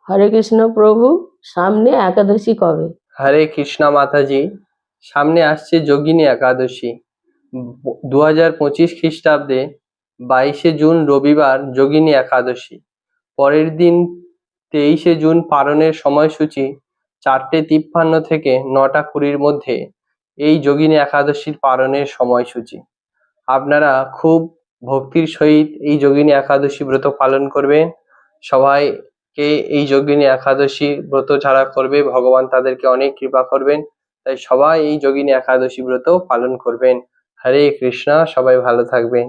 হরে কৃষ্ণ প্রভু, সামনে একাদশী কবে? হরে কৃষ্ণা মাতাজি, সামনে আসছে যোগিনী একাদশী। 2025 খ্রিস্টাব্দে 22শে জুন রবিবার যোগিনী একাদশী। পরের দিন 23শে জুন পালনের সময়সূচি 4:53 থেকে 9:20 মধ্যে এই যোগিনী একাদশীর পালনের সময়সূচি। আপনারা খুব ভক্তির সহিত এই যোগিনী একাদশী ব্রত পালন করবেন। সবাইকে এই যোগিনী একাদশী ব্রত যারা করবে ভগবান তাদেরকে অনেক কৃপা করবেন, তাই সবাই এই যোগিনী একাদশী ব্রত পালন করবেন। হরে কৃষ্ণা, সবাই ভালো থাকবেন।